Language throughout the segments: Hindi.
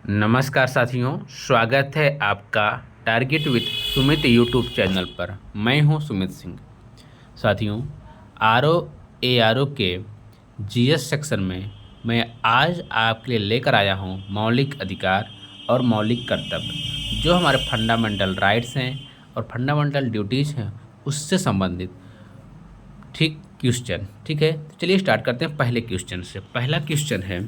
नमस्कार साथियों, स्वागत है आपका target with Sumit YouTube channel पर। मैं हूं सुमित सिंह। साथियों, आर ओ के जीएस सेक्शन में मैं आज आपके लिए लेकर आया हूं मौलिक अधिकार और मौलिक कर्तव्य, जो हमारे फंडामेंटल राइट्स हैं और फंडामेंटल ड्यूटीज़ हैं, उससे संबंधित क्वेश्चन। ठीक है, तो चलिए स्टार्ट करते हैं पहले क्वेश्चन से। पहला क्वेश्चन है,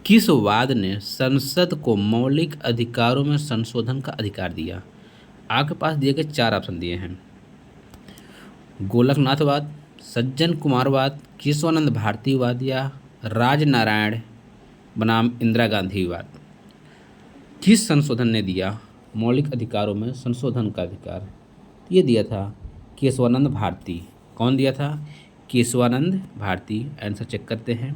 किस वाद ने संसद को मौलिक अधिकारों में संशोधन का अधिकार दिया? आपके पास दिए गए चार ऑप्शन दिए हैं: गोलकनाथवाद, सज्जन कुमारवाद, केशवानंद भारतीवाद या राजनारायण बनाम इंदिरा गांधीवाद। किस संशोधन ने दिया मौलिक अधिकारों में संशोधन का अधिकार? ये दिया था केशवानंद भारती। कौन दिया था? केशवानंद भारती। आंसर चेक करते हैं।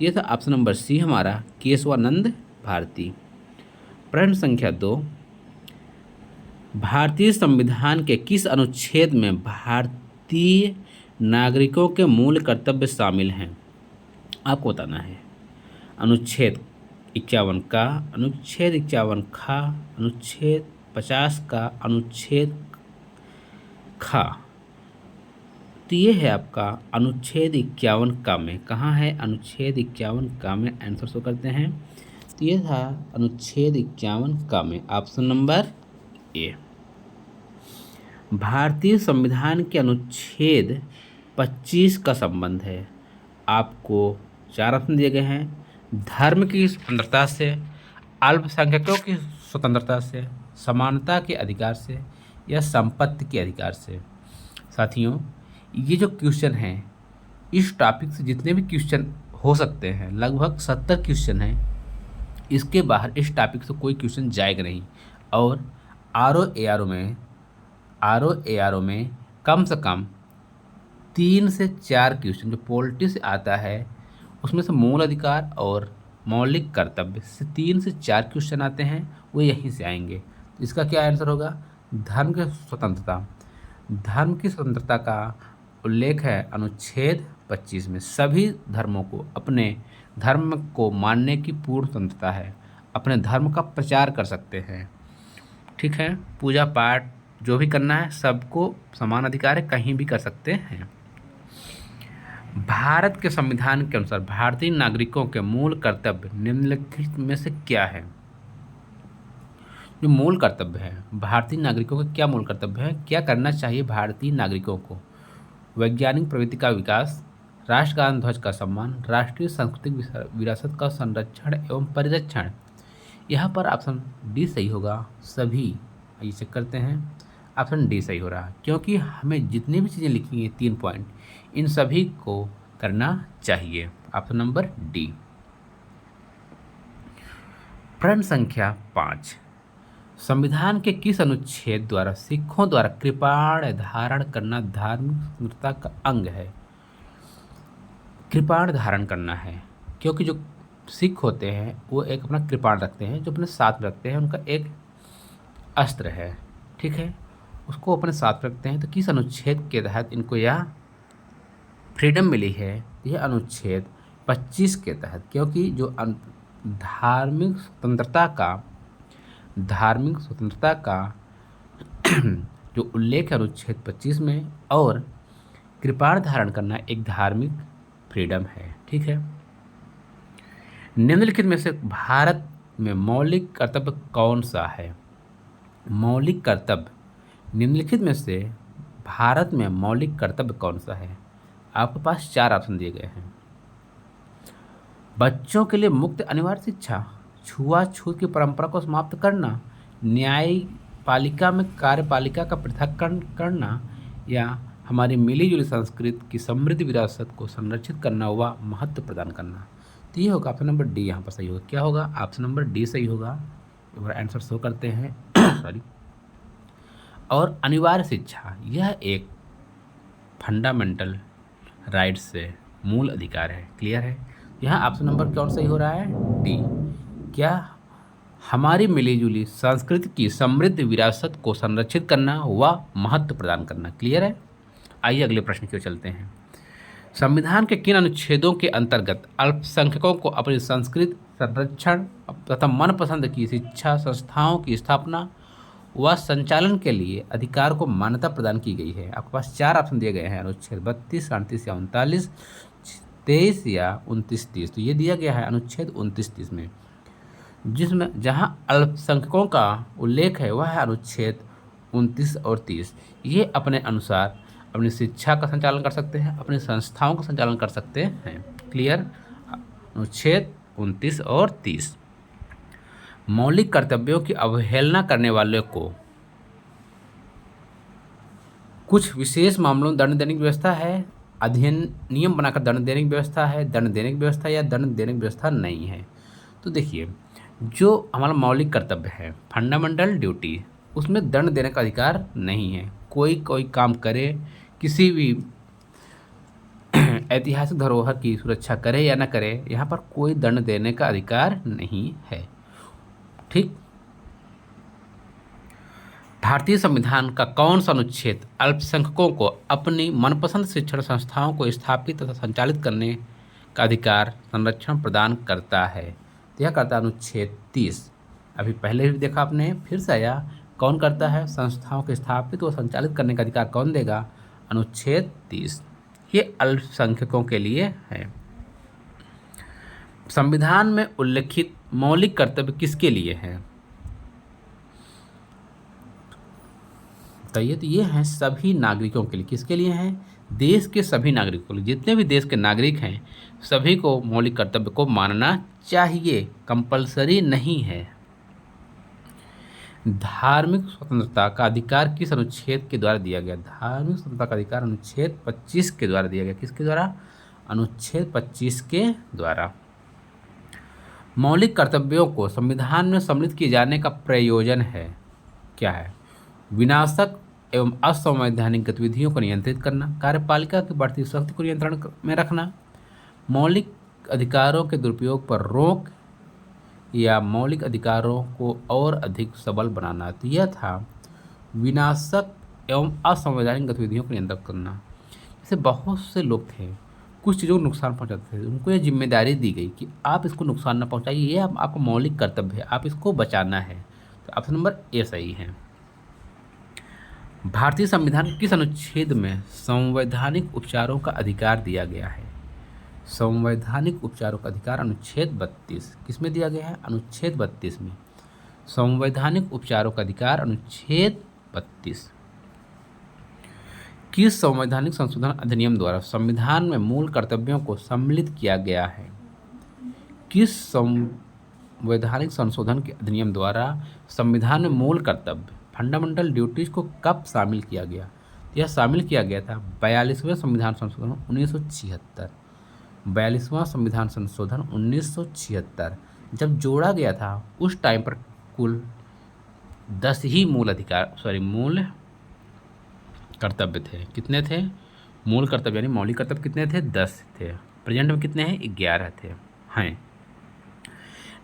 ये था ऑप्शन नंबर सी हमारा, केशवानंद भारती। प्रश्न संख्या 2, भारतीय संविधान के किस अनुच्छेद में भारतीय नागरिकों के मूल कर्तव्य शामिल हैं? आपको बताना है। अनुच्छेद 51 का, अनुच्छेद 51 खा, अनुच्छेद 50 का, अनुच्छेद खा। तो ये है आपका अनुच्छेद 51 का में। कहाँ है अनुच्छेद 51 का में? आंसर शो करते हैं। तो ये था अनुच्छेद 51 का में, ऑप्शन नंबर ए। भारतीय संविधान के अनुच्छेद 25 का संबंध है। आपको चार ऑप्शन दिए गए हैं: धर्म की स्वतंत्रता से, अल्पसंख्यकों की स्वतंत्रता से, समानता के अधिकार से या संपत्ति के अधिकार से। साथियों, ये जो क्वेश्चन हैं, इस टॉपिक से जितने भी क्वेश्चन हो सकते हैं, लगभग 70 क्वेश्चन हैं। इसके बाहर इस टॉपिक से कोई क्वेश्चन जाएगा नहीं। और आर ओ में कम से कम 3 से 4 क्वेश्चन जो पॉलिटी से आता है, उसमें से मूल अधिकार और मौलिक कर्तव्य से 3 से 4 क्वेश्चन आते हैं, वो यहीं से आएंगे। तो इसका क्या आंसर होगा? धर्म की स्वतंत्रता। धर्म की स्वतंत्रता का उल्लेख है अनुच्छेद 25 में। सभी धर्मों को अपने धर्म को मानने की पूर्ण स्वतंत्रता है, अपने धर्म का प्रचार कर सकते हैं। ठीक है, पूजा पाठ जो भी करना है, सबको समान अधिकार है, कहीं भी कर सकते हैं। भारत के संविधान के अनुसार भारतीय नागरिकों के मूल कर्तव्य निम्नलिखित में से क्या है? जो मूल कर्तव्य है, भारतीय नागरिकों का क्या मूल कर्तव्य है? क्या करना चाहिए भारतीय नागरिकों को? वैज्ञानिक प्रवृत्ति का विकास, राष्ट्रगान ध्वज का सम्मान, राष्ट्रीय सांस्कृतिक विरासत का संरक्षण एवं परिरक्षण। यहाँ पर ऑप्शन डी सही होगा। सभी, आइए चेक करते हैं। ऑप्शन डी सही हो रहा है, क्योंकि हमें जितनी भी चीज़ें लिखी हैं 3 पॉइंट, इन सभी को करना चाहिए। Option number D. प्रश्न संख्या 5, संविधान के किस अनुच्छेद द्वारा सिखों द्वारा कृपाण धारण करना धार्मिक स्वतंत्रता का अंग है? कृपाण धारण करना है, क्योंकि जो सिख होते हैं वो एक अपना कृपाण रखते हैं, जो अपने साथ रखते हैं, उनका एक अस्त्र है। ठीक है, उसको अपने साथ रखते हैं। तो किस अनुच्छेद के तहत इनको यह फ्रीडम मिली है? यह अनुच्छेद 25 के तहत, क्योंकि जो धार्मिक स्वतंत्रता का जो उल्लेख है अनुच्छेद 25 में, और कृपाण धारण करना एक धार्मिक फ्रीडम है। ठीक है, निम्नलिखित में से भारत में मौलिक कर्तव्य कौन सा है? मौलिक कर्तव्य निम्नलिखित में से भारत में मौलिक कर्तव्य कौन सा है? आपके पास 4 ऑप्शन दिए गए हैं: बच्चों के लिए मुक्त अनिवार्य शिक्षा, छुआछूत की परंपरा को समाप्त करना, न्यायपालिका में कार्यपालिका का पृथक्करण करना, या हमारी मिलीजुली संस्कृति की समृद्ध विरासत को संरक्षित करना व महत्व प्रदान करना। तो ये होगा ऑप्शन नंबर डी। यहाँ पर सही होगा। क्या होगा? ऑप्शन नंबर डी सही होगा। एक बार आंसर शो करते हैं। सॉरी। और अनिवार्य शिक्षा, यह एक फंडामेंटल राइट्स से मूल अधिकार है। क्लियर है? यहाँ ऑप्शन नंबर कौन सही हो रहा है? डी। क्या? हमारी मिलीजुली संस्कृति की समृद्ध विरासत को संरक्षित करना व महत्व प्रदान करना। क्लियर है? आइए अगले प्रश्न की ओर चलते हैं। संविधान के किन अनुच्छेदों के अंतर्गत अल्पसंख्यकों को अपनी संस्कृति, संरक्षण तथा मनपसंद की शिक्षा संस्थाओं की स्थापना व संचालन के लिए अधिकार को मान्यता प्रदान की गई है। आपके पास 4 ऑप्शन दिए गए हैं, अनुच्छेद 32, 38 या 39, 23 या 29, 30। तो ये दिया गया है अनुच्छेद 29, 30 में, जिसमें जहां अल्पसंख्यकों का उल्लेख है वह है अनुच्छेद 29 और 30। ये अपने अनुसार अपनी शिक्षा का संचालन कर सकते हैं, अपनी संस्थाओं का संचालन कर सकते हैं। क्लियर? अनुच्छेद 29 और 30। मौलिक कर्तव्यों की अवहेलना करने वाले को कुछ विशेष मामलों में दंड देने की व्यवस्था है, अधिनियम बनाकर दंड देने की व्यवस्था है, दंड देने की व्यवस्था या दंड देने की व्यवस्था नहीं है। तो देखिए, जो हमारा मौलिक कर्तव्य है, फंडामेंटल ड्यूटी, उसमें दंड देने का अधिकार नहीं है। कोई काम करे, किसी भी ऐतिहासिक धरोहर की सुरक्षा करे या न करे, यहाँ पर कोई दंड देने का अधिकार नहीं है। ठीक। भारतीय संविधान का कौन सा अनुच्छेद अल्पसंख्यकों को अपनी मनपसंद शिक्षण संस्थाओं को स्थापित तथा संचालित करने का अधिकार संरक्षण प्रदान करता है? तो यह करता है अनुच्छेद 30। अभी पहले भी देखा आपने, फिर से आया, कौन करता है? संस्थाओं को स्थापित व संचालित करने का अधिकार कौन देगा? अनुच्छेद 30। ये अल्पसंख्यकों के लिए है। संविधान में उल्लिखित मौलिक कर्तव्य किसके लिए है? बताइए। तो ये हैं सभी नागरिकों के लिए। किसके लिए हैं? देश के सभी नागरिकों के लिए। जितने भी देश के नागरिक हैं सभी को मौलिक कर्तव्य को मानना चाहिए, कंपलसरी नहीं है। धार्मिक स्वतंत्रता का अधिकार किस अनुच्छेद के द्वारा दिया गया? धार्मिक स्वतंत्रता का अधिकार अनुच्छेद 25 के द्वारा दिया गया। किसके द्वारा? अनुच्छेद 25 के द्वारा। मौलिक कर्तव्यों को संविधान में सम्मिलित किए जाने का प्रयोजन है क्या है? विनाशक एवं असंवैधानिक गतिविधियों को नियंत्रित करना, कार्यपालिका की बढ़ती शक्ति को नियंत्रण में रखना, मौलिक अधिकारों के दुरुपयोग पर रोक या मौलिक अधिकारों को और अधिक सबल बनाना। तो यह था विनाशक एवं असंवैधानिक गतिविधियों को नियंत्रित करना। जैसे बहुत से लोग थे, कुछ चीज़ों को नुकसान पहुंचाते थे, उनको यह जिम्मेदारी दी गई कि आप इसको नुकसान न पहुंचाइए, ये आपका मौलिक कर्तव्य है, आप इसको बचाना है। तो ऑप्शन नंबर ए सही है। भारतीय संविधान के किस अनुच्छेद में संवैधानिक उपचारों का अधिकार दिया गया है? संवैधानिक उपचारों का अधिकार अनुच्छेद 32। किसमें दिया गया है? अनुच्छेद 32 में। संवैधानिक उपचारों का अधिकार अनुच्छेद 32। किस संवैधानिक संशोधन अधिनियम द्वारा संविधान में मूल कर्तव्यों को सम्मिलित किया गया है? किस संवैधानिक संशोधन के अधिनियम द्वारा संविधान में मूल कर्तव्य, फंडामेंटल ड्यूटीज को कब शामिल किया गया? यह शामिल किया गया था 42वें संविधान संशोधन 1976। 42वां संविधान संशोधन 1976 जब जोड़ा गया था, उस टाइम पर कुल 10 ही मूल कर्तव्य थे। कितने थे? मूल कर्तव्य यानी मौलिक कर्तव्य कितने थे? 10 थे। प्रेजेंट में कितने हैं? 11 थे। हैं।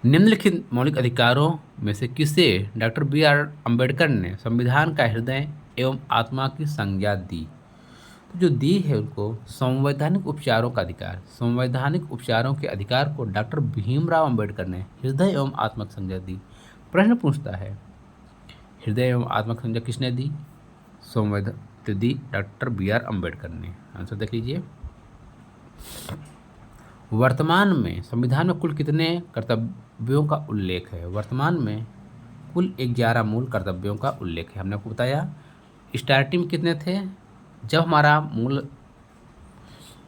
निम्नलिखित मौलिक अधिकारों में से किसे डॉक्टर B.R. अम्बेडकर ने संविधान का हृदय एवं आत्मा की संज्ञा दी? तो जो दी है उनको संवैधानिक उपचारों का अधिकार। संवैधानिक उपचारों के अधिकार को डॉक्टर भीमराव अम्बेडकर ने हृदय एवं आत्मा की संज्ञा दी। प्रश्न पूछता है, हृदय एवं आत्मा की संज्ञा किसने दी? संवैधानिक दी डॉक्टर B.R. अम्बेडकर ने। आंसर देख लीजिए। वर्तमान में संविधान में कुल कितने कर्तव्यों का उल्लेख है? वर्तमान में कुल 11 मूल कर्तव्यों का उल्लेख है। हमने आपको बताया स्टार्टिंग में कितने थे, जब हमारा मूल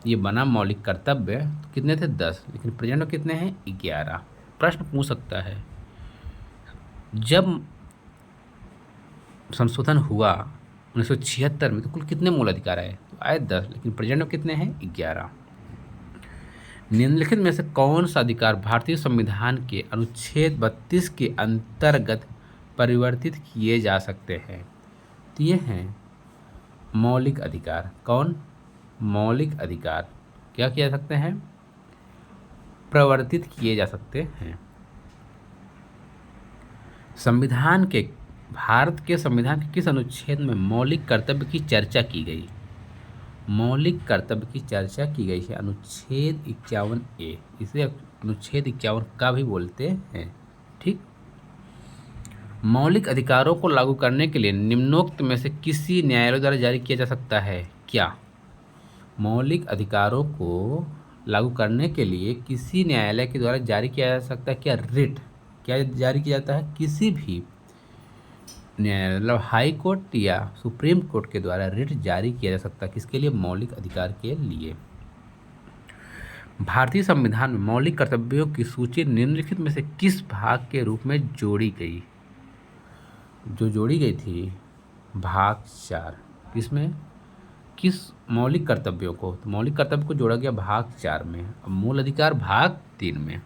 ये बना मौलिक कर्तव्य तो कितने थे? 10, लेकिन प्रेजेंट में कितने हैं? 11। प्रश्न पूछ सकता है, जब संशोधन हुआ 1976 में तो कुल कितने मूल अधिकार आए? तो आए 10, लेकिन प्रेजेंट में कितने हैं? 11। निम्नलिखित में से कौन सा अधिकार भारतीय संविधान के अनुच्छेद 32 के अंतर्गत परिवर्तित किए जा सकते हैं? तो ये हैं मौलिक अधिकार। कौन? मौलिक अधिकार क्या किया जा सकते हैं? प्रवर्तित किए जा सकते हैं। भारत के संविधान के किस अनुच्छेद में मौलिक कर्तव्य की चर्चा की गई? मौलिक कर्तव्य की चर्चा की गई है अनुच्छेद 51A। इसे अनुच्छेद 51 का भी बोलते हैं। ठीक। मौलिक अधिकारों को लागू करने के लिए निम्नोक्त में से किसी न्यायालय द्वारा जारी किया जा सकता है क्या? मौलिक अधिकारों को लागू करने के लिए किसी न्यायालय के द्वारा जारी किया जा सकता है क्या? रिट क्या जारी किया जाता है? किसी भी न्यायालय मतलब हाई कोर्ट या सुप्रीम कोर्ट के द्वारा रिट जारी किया जा सकता है। किसके लिए? मौलिक अधिकार के लिए। भारतीय संविधान में मौलिक कर्तव्यों की सूची निम्नलिखित में से किस भाग के रूप में जोड़ी गई? जो जोड़ी गई थी भाग 4। किसमें? किस मौलिक कर्तव्यों को? तो मौलिक कर्तव्य को जोड़ा गया भाग 4 में। अब मूल अधिकार भाग 3 में।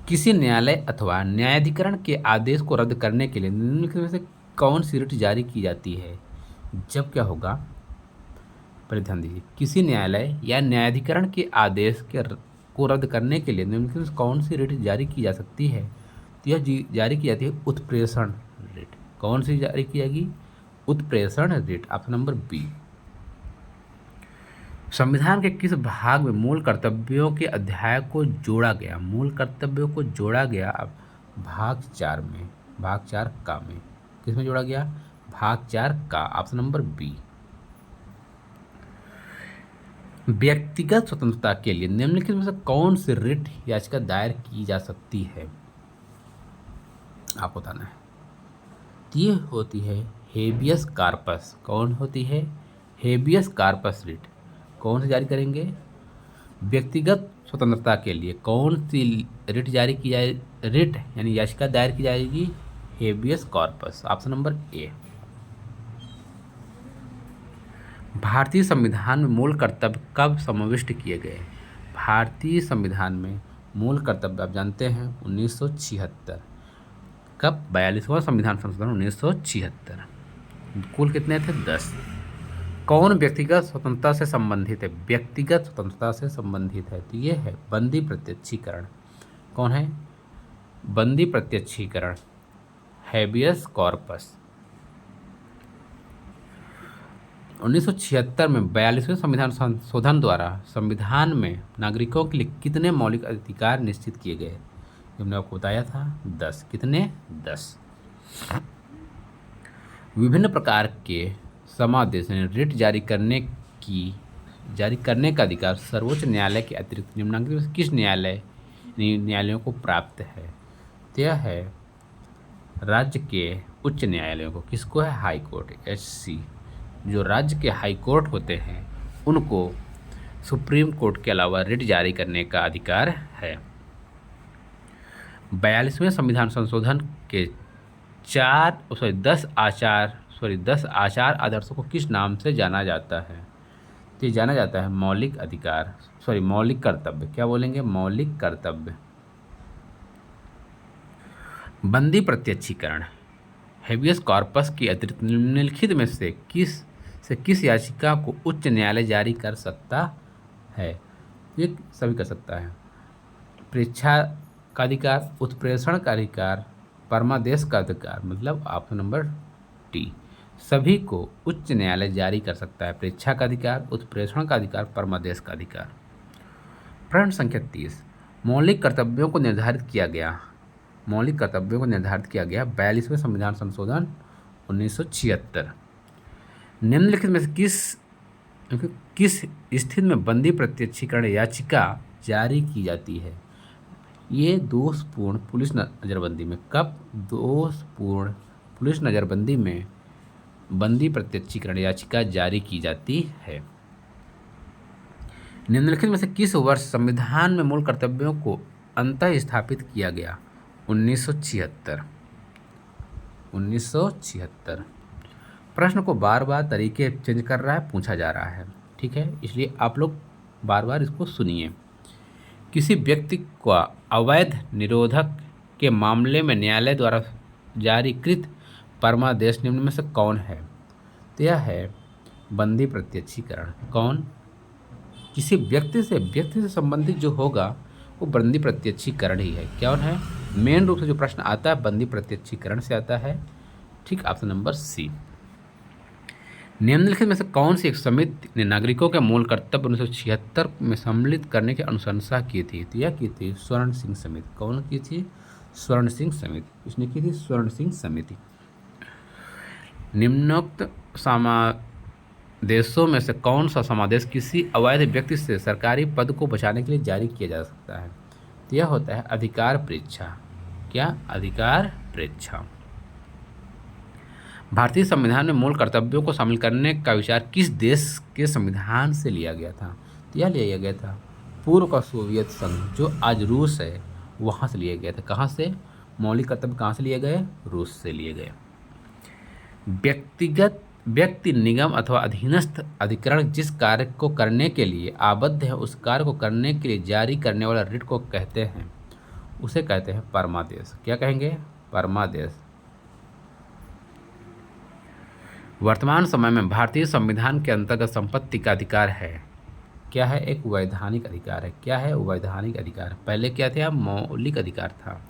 किसी न्यायालय अथवा न्यायाधिकरण के आदेश को रद्द करने के लिए निम्नलिखित में से कौन सी रिट जारी की जाती है? जब क्या होगा, पहले ध्यान दीजिए। किसी न्यायालय या न्यायाधिकरण के आदेश को रद्द करने के लिए निम्नलिखित में से कौन सी रिट जारी की जा सकती है? तो यह जारी की जाती है उत्प्रेषण रिट। कौन सी जारी की जाएगी? उत्प्रेषण रिट। Option number B. संविधान के किस भाग में मूल कर्तव्यों के अध्याय को जोड़ा गया? मूल कर्तव्यों को जोड़ा गया अब भाग 4 में। भाग 4 का में किस में जोड़ा गया? भाग 4 का। Option number B. व्यक्तिगत स्वतंत्रता के लिए निम्नलिखित में से कौन सी रिट याचिका दायर की जा सकती है? आपको बताना है। ये होती है हेबियस कार्पस। कौन होती है? Habeas corpus writ. कौन से जारी करेंगे? व्यक्तिगत स्वतंत्रता के लिए कौन सी रिट जारी की जाए? रिट यानी याचिका दायर की जाएगी habeas corpus. Option number A. भारतीय संविधान में मूल कर्तव्य कब समाविष्ट किए गए? भारतीय संविधान में मूल कर्तव्य आप जानते हैं 1976। कब? 42वां संविधान संशोधन 1976। कुल कितने थे? 10। कौन व्यक्तिगत स्वतंत्रता से संबंधित है? व्यक्तिगत स्वतंत्रता से संबंधित है तो ये है बंदी प्रत्यक्षीकरण। कौन है? बंदी प्रत्यक्षीकरण, हेबियस कॉर्पस। 1976 में 42वें संविधान संशोधन द्वारा संविधान में नागरिकों के लिए कितने मौलिक अधिकार निश्चित किए गए? हमने आपको बताया था 10। कितने? 10। विभिन्न प्रकार के समादेश रिट जारी करने का अधिकार सर्वोच्च न्यायालय के अतिरिक्त निम्नलिखित में से किस न्यायालयों को प्राप्त है? तो यह है राज्य के उच्च न्यायालयों को। किसको है? High court, HC। जो राज्य के हाई कोर्ट होते हैं उनको सुप्रीम कोर्ट के अलावा रिट जारी करने का अधिकार है। 42वें संविधान संशोधन के 10 आचार आदर्शों को किस नाम से जाना जाता है? तो जाना जाता है मौलिक कर्तव्य। क्या बोलेंगे? मौलिक कर्तव्य। बंदी प्रत्यक्षीकरण, हेबियस कॉर्पस की अतिरिक्त निम्नलिखित में से किस याचिका को उच्च न्यायालय जारी कर सकता है? ये सभी कर सकता है। परीक्षा का अधिकार, उत्प्रेषण का अधिकार, परमादेश का अधिकार, मतलब ऑप्शन नंबर टी। सभी को उच्च न्यायालय जारी कर सकता है। परीक्षा का अधिकार, उत्प्रेषण का अधिकार, परमादेश का अधिकार। प्रश्न संख्या 30। मौलिक कर्तव्यों को निर्धारित किया गया 42वें संविधान संशोधन 1976। निम्नलिखित में से किस स्थिति में बंदी प्रत्यक्षीकरण याचिका जारी की जाती है? ये दोषपूर्ण पुलिस नज़रबंदी में। कब? दोषपूर्ण पुलिस नज़रबंदी में बंदी प्रत्यक्षीकरण याचिका जारी की जाती है। निम्नलिखित में से किस वर्ष संविधान में मूल कर्तव्यों को अंततः स्थापित किया गया? 1976। प्रश्न को बार बार तरीके चेंज कर रहा है, पूछा जा रहा है। ठीक है, इसलिए आप लोग बार बार इसको सुनिए। किसी व्यक्ति को अवैध निरोधक के मामले में न्यायालय द्वारा जारीकृत परमादेश निम्न में से कौन है? तो यह है बंदी प्रत्यक्षीकरण। कौन? किसी व्यक्ति से संबंधित जो होगा वो बंदी प्रत्यक्षीकरण ही है। क्या है? मेन रूप से जो प्रश्न आता है बंदी प्रत्यक्षीकरण से आता है। ठीक, ऑप्शन नंबर सी। निम्नलिखित में से कौन सी एक समिति ने नागरिकों के मूल कर्तव्य 1976 में सम्मिलित करने की अनुशंसा की थी? तो यह की थी स्वर्ण सिंह समिति। कौन की थी? स्वर्ण सिंह समिति। इसने की थी स्वर्ण सिंह समिति। निम्नोक्त समादेशों में से कौन सा समादेश किसी अवैध व्यक्ति से सरकारी पद को बचाने के लिए जारी किया जा सकता है? तो यह होता है अधिकार परीक्षा। क्या? अधिकार परीक्षा। भारतीय संविधान में मूल कर्तव्यों को शामिल करने का विचार किस देश के संविधान से लिया गया था? तो यह लिया गया था पूर्व का सोवियत संघ, जो आज रूस है, वहाँ से लिया गया था। कहाँ से? मौलिक कर्तव्य कहाँ से लिए गए? रूस से लिए गए। व्यक्ति, निगम अथवा अधीनस्थ अधिकरण जिस कार्य को करने के लिए आबद्ध है, उस कार्य को करने के लिए जारी करने वाला रिट को कहते हैं, उसे कहते हैं परमादेश। क्या कहेंगे? परमादेश। वर्तमान समय में भारतीय संविधान के अंतर्गत संपत्ति का अधिकार है। क्या है? एक वैधानिक अधिकार है। क्या है? वैधानिक अधिकार। पहले क्या था? मौलिक अधिकार था।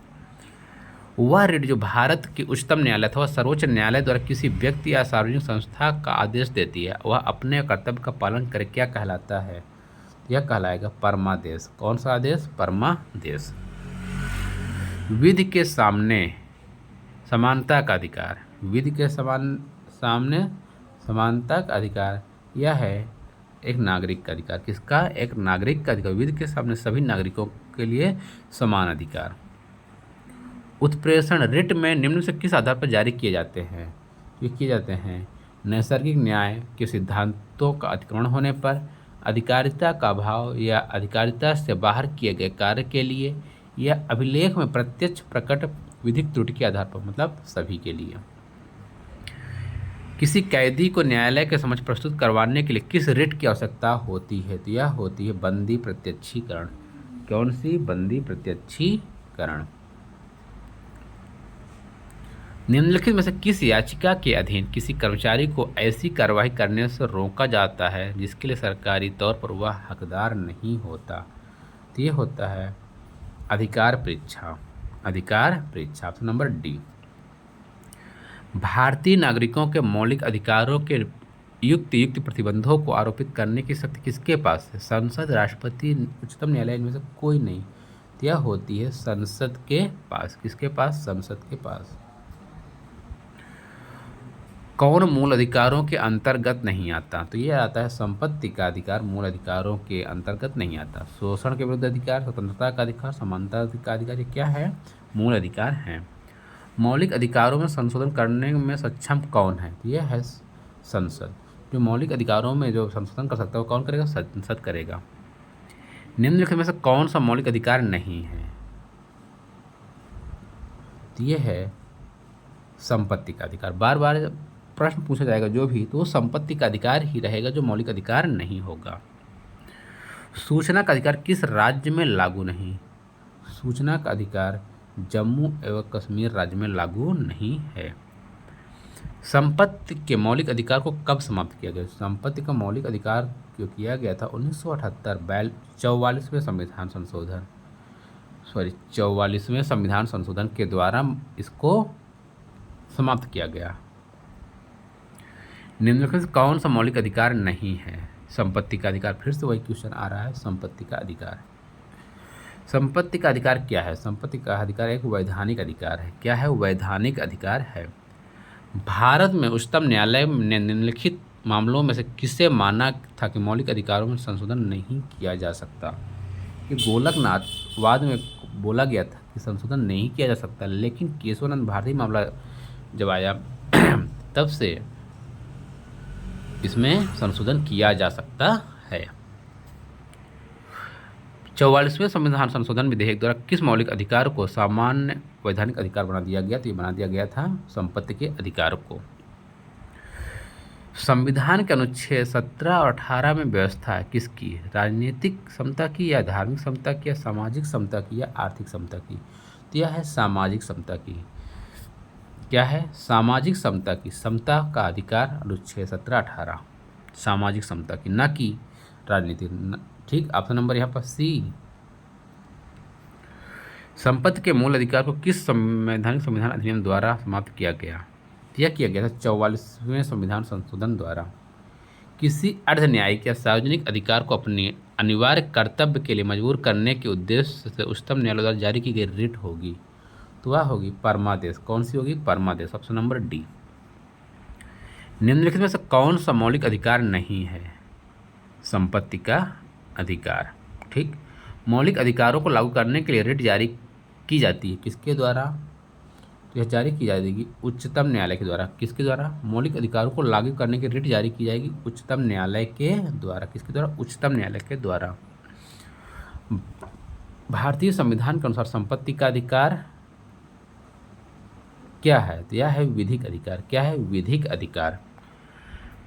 वह रिट जो भारत के उच्चतम न्यायालय अथवा सर्वोच्च न्यायालय द्वारा किसी व्यक्ति या सार्वजनिक संस्था का आदेश देती है, वह अपने कर्तव्य का पालन करे, क्या कहलाता है? यह कहलाएगा परमादेश। कौन सा आदेश? परमादेश। विधि के सामने समानता का अधिकार। विधि के सामने समानता का अधिकार, यह है एक नागरिक का अधिकार। किसका? एक नागरिक का अधिकार। विधि के सामने सभी नागरिकों के लिए समान अधिकार। उत्प्रेषण रिट में निम्न से किस आधार पर जारी किए जाते हैं? ये किए जाते हैं नैसर्गिक न्याय के सिद्धांतों का अतिक्रमण होने पर, अधिकारिता का अभाव या अधिकारिता से बाहर किए गए कार्य के लिए, या अभिलेख में प्रत्यक्ष प्रकट विधिक त्रुटि के आधार पर, मतलब सभी के लिए। किसी कैदी को न्यायालय के समक्ष प्रस्तुत करवाने के लिए किस रिट की आवश्यकता होती है? तो यह होती है बंदी प्रत्यक्षीकरण। कौन सी? बंदी प्रत्यक्षीकरण। निम्नलिखित में से किस याचिका के अधीन किसी कर्मचारी को ऐसी कार्रवाई करने से रोका जाता है जिसके लिए सरकारी तौर पर वह हकदार नहीं होता? तो ये होता है अधिकार परीक्षा। अधिकार परीक्षा। Option number D. भारतीय नागरिकों के मौलिक अधिकारों के युक्त प्रतिबंधों को आरोपित करने की शक्ति किसके पास है? संसद, राष्ट्रपति, उच्चतम न्यायालय, इनमें से कोई नहीं। तो यह होती है संसद के पास। किसके पास? संसद के पास। कौन मूल अधिकारों के अंतर्गत नहीं आता? तो यह आता है संपत्ति का अधिकार मूल अधिकारों के अंतर्गत नहीं आता। शोषण के विरुद्ध अधिकार, स्वतंत्रता का अधिकार, समानता का अधिकार, ये क्या है? मूल अधिकार है। मौलिक अधिकारों में संशोधन करने में सक्षम कौन है? तो यह है संसद। जो मौलिक अधिकारों में जो संशोधन कर सकता है वो कौन करेगा? संसद करेगा। निम्नलिखित में से कौन सा मौलिक अधिकार नहीं है? तो यह है संपत्ति का अधिकार। बार बार प्रश्न पूछा जाएगा जो भी, तो वो संपत्ति का अधिकार ही रहेगा जो मौलिक अधिकार नहीं होगा। सूचना का अधिकार किस राज्य में लागू नहीं? सूचना का अधिकार जम्मू एवं कश्मीर राज्य में लागू नहीं है। संपत्ति के मौलिक अधिकार को कब समाप्त किया गया? संपत्ति का मौलिक अधिकार जो किया गया था 1978 44वें संविधान संशोधन 44वें संविधान संशोधन के द्वारा इसको समाप्त किया गया। निम्नलिखित से कौन सा मौलिक अधिकार नहीं है? संपत्ति का अधिकार। फिर से वही क्वेश्चन आ रहा है, संपत्ति का अधिकार। संपत्ति का अधिकार क्या है? संपत्ति का अधिकार एक वैधानिक अधिकार है। क्या है? वैधानिक अधिकार है। भारत में उच्चतम न्यायालय ने निम्नलिखित मामलों में से किसे माना था कि मौलिक अधिकारों में संशोधन नहीं किया जा सकता? कि गोलकनाथ वाद में बोला गया था कि संशोधन नहीं किया जा सकता, लेकिन केशवानंद भारती मामला जब आया तब से इसमें संशोधन किया जा सकता है। 44वें संविधान संशोधन विधेयक द्वारा किस मौलिक अधिकार को सामान्य वैधानिक अधिकार बना दिया गया? तो ये बना दिया गया था संपत्ति के अधिकार को। संविधान के अनुच्छेद 17 और 18 में व्यवस्था है किसकी? राजनीतिक समता की, या धार्मिक समता की, या सामाजिक समता की, या आर्थिक समता की? तो यह है सामाजिक समता की। क्या है? सामाजिक समता की। समता का अधिकार अनुच्छेद 17-18 सामाजिक समता की, न कि राजनीतिक। ठीक, ऑप्शन नंबर यहाँ पर सी। संपत्ति के मूल अधिकार को किस संवैधानिक संविधान अधिनियम द्वारा समाप्त किया गया? यह किया गया था 44वें संविधान संशोधन द्वारा। किसी अर्ध न्यायिक या सार्वजनिक अधिकार को अपने अनिवार्य कर्तव्य के लिए मजबूर करने के उद्देश्य से उच्चतम न्यायालय द्वारा जारी की गई रिट होगी, तो वह होगी परमादेश। कौन सी होगी? परमादेश, ऑप्शन नंबर डी। निम्नलिखित में से कौन सा मौलिक अधिकार नहीं है? संपत्ति का अधिकार। ठीक, मौलिक अधिकारों को लागू करने के लिए रिट जारी की जाती है किसके द्वारा? तो यह जारी की जाएगी उच्चतम न्यायालय के द्वारा। किसके द्वारा? मौलिक अधिकारों को लागू करने की रिट जारी की जाएगी उच्चतम न्यायालय के द्वारा। किसके द्वारा? उच्चतम न्यायालय के द्वारा। भारतीय संविधान के अनुसार संपत्ति का अधिकार क्या है? तो यह है विधिक अधिकार। क्या है? विधिक अधिकार।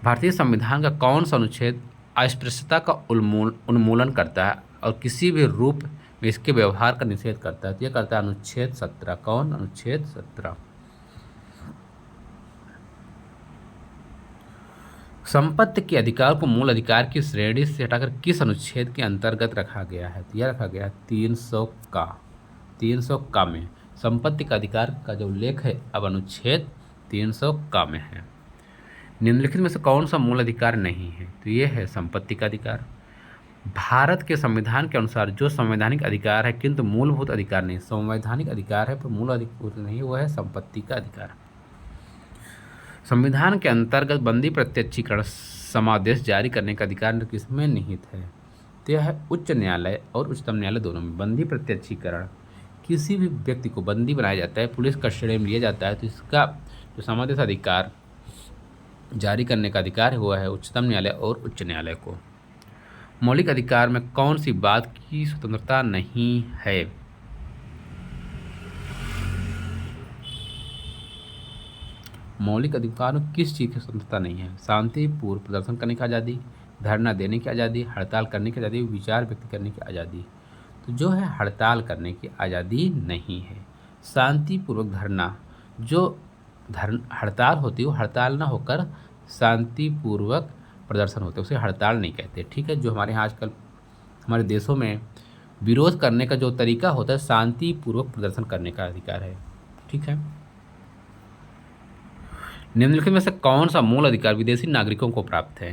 भारतीय संविधान का कौन सा अनुच्छेद अस्पृश्यता का उन्मूलन करता है और किसी भी रूप में इसके व्यवहार का निषेध करता है? तो यह करता है अनुच्छेद 17। कौन? अनुच्छेद 17। संपत्ति के अधिकार को मूल अधिकार की श्रेणी से हटाकर किस अनुच्छेद के अंतर्गत रखा गया है? तो यह रखा गया 300 का। 300 का में संपत्ति का अधिकार का जो उल्लेख है अब अनुच्छेद 300 का में है। निम्नलिखित में से कौन सा मूल अधिकार नहीं है? तो ये है संपत्ति का अधिकार। भारत के संविधान के अनुसार जो संवैधानिक अधिकार है किंतु मूलभूत अधिकार नहीं, संवैधानिक अधिकार है पर मूल अधिकार नहीं, वह है संपत्ति का अधिकार। संविधान के अंतर्गत बंदी प्रत्यक्षीकरण समादेश जारी करने का अधिकार किसमें निहित है? तो यह है उच्च न्यायालय और उच्चतम न्यायालय दोनों में। बंदी प्रत्यक्षीकरण, किसी भी व्यक्ति को बंदी बनाया जाता है, पुलिस कस्टडी में लिया जाता है, तो इसका जो समादेश अधिकार जारी करने का अधिकार हुआ है उच्चतम न्यायालय और उच्च न्यायालय को। मौलिक अधिकार में कौन सी बात की स्वतंत्रता नहीं है? मौलिक अधिकार में किस चीज़ की स्वतंत्रता नहीं है? शांतिपूर्व प्रदर्शन करने की आज़ादी, धरना देने की आज़ादी, हड़ताल करने की आज़ादी, विचार व्यक्त करने की आज़ादी। तो जो है हड़ताल करने की आज़ादी नहीं है। शांतिपूर्वक धरना, जो हड़ताल होती है वो हड़ताल ना होकर शांतिपूर्वक प्रदर्शन होते हैं, उसे हड़ताल नहीं कहते। ठीक है, जो हमारे यहाँ आजकल हमारे देशों में विरोध करने का जो तरीका होता है शांतिपूर्वक प्रदर्शन करने का अधिकार है। ठीक है, निम्नलिखित में से कौन सा मूल अधिकार विदेशी नागरिकों को प्राप्त है?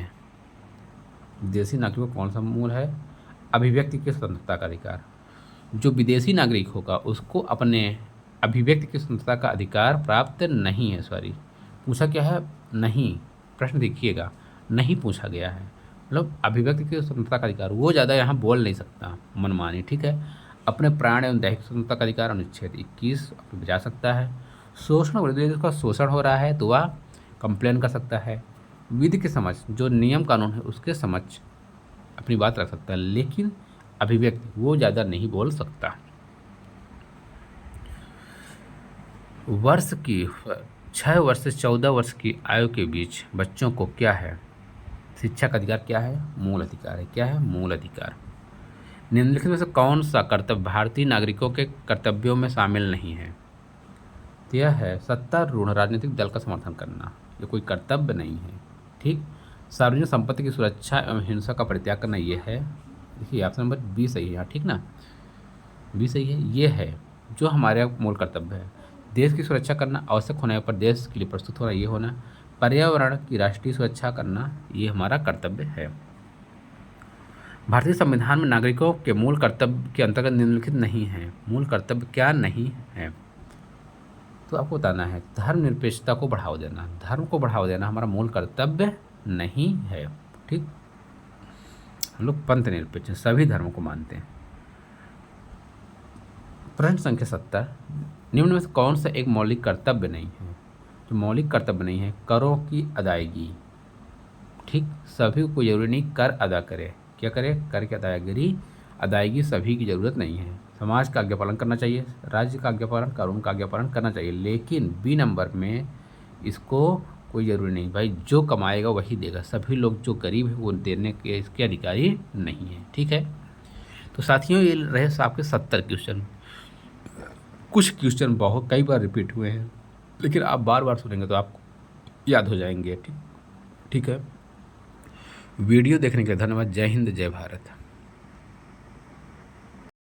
विदेशी नागरिकों को कौन सा मूल है? अभिव्यक्ति की स्वतंत्रता का अधिकार। जो विदेशी नागरिक होगा उसको अपने अभिव्यक्ति की स्वतंत्रता का अधिकार प्राप्त नहीं है। सॉरी, पूछा क्या है? नहीं, प्रश्न देखिएगा, नहीं पूछा गया है। मतलब अभिव्यक्ति की स्वतंत्रता का अधिकार, वो ज़्यादा यहाँ बोल नहीं सकता मनमानी। ठीक है, अपने प्राण एवं दैहिक स्वतंत्रता का अधिकार अनुच्छेद 21 बजा सकता है। शोषण विरुद्ध जिसका शोषण हो रहा है तो वह कंप्लेन कर सकता है। विधि के समझ, जो नियम कानून है उसके समझ अपनी बात रख सकता है, लेकिन अभिव्यक्ति वो ज़्यादा नहीं बोल सकता। वर्ष की 6 वर्ष से 14 वर्ष की आयु के बीच बच्चों को क्या है? शिक्षा का अधिकार क्या है? मूल अधिकार है। क्या है? मूल अधिकार। निम्नलिखित में से कौन सा कर्तव्य भारतीय नागरिकों के कर्तव्यों में शामिल नहीं है? तो यह है सत्तारूढ़ राजनीतिक दल का समर्थन करना, ये कोई कर्तव्य नहीं है। ठीक, सार्वजनिक संपत्ति की सुरक्षा एवं हिंसा का परित्याग करना, ये है। देखिए ऑप्शन नंबर बी सही है यहाँ। ठीक ना, बी सही है। ये है जो हमारे मूल कर्तव्य है। देश की सुरक्षा करना, आवश्यक होने पर देश के लिए प्रस्तुत होना, ये होना। पर्यावरण की राष्ट्रीय सुरक्षा करना, ये हमारा कर्तव्य है। भारतीय संविधान में नागरिकों के मूल कर्तव्य के अंतर्गत निम्नलिखित नहीं है। मूल कर्तव्य क्या नहीं है? तो आपको बताना है धर्मनिरपेक्षता को बढ़ावा देना। धर्म को बढ़ावा देना हमारा मूल कर्तव्य नहीं है। ठीक, हम लोग पंथ निरपेक्ष सभी धर्मों को मानते हैं। प्रश्न संख्या 70, निम्न में से कौन सा एक मौलिक कर्तव्य नहीं है? जो मौलिक कर्तव्य नहीं है, करों की अदायगी। ठीक, सभी को जरूरी नहीं कर अदा करे। क्या करे? कर की अदायगी सभी की जरूरत नहीं है। समाज का आज्ञा पालन करना चाहिए, राज्य का आज्ञा पालन, कानून का आज्ञा पालन करना चाहिए, लेकिन बी नंबर में इसको कोई ज़रूरी नहीं। भाई जो कमाएगा वही देगा, सभी लोग जो गरीब है वो देने के इसके अधिकारी नहीं है। ठीक है, तो साथियों ये रहे आपके 70 क्वेश्चन। कुछ क्वेश्चन बहुत कई बार रिपीट हुए हैं, लेकिन आप बार बार सुनेंगे तो आपको याद हो जाएंगे। ठीक है, वीडियो देखने के लिए धन्यवाद। जय हिंद, जय भारत।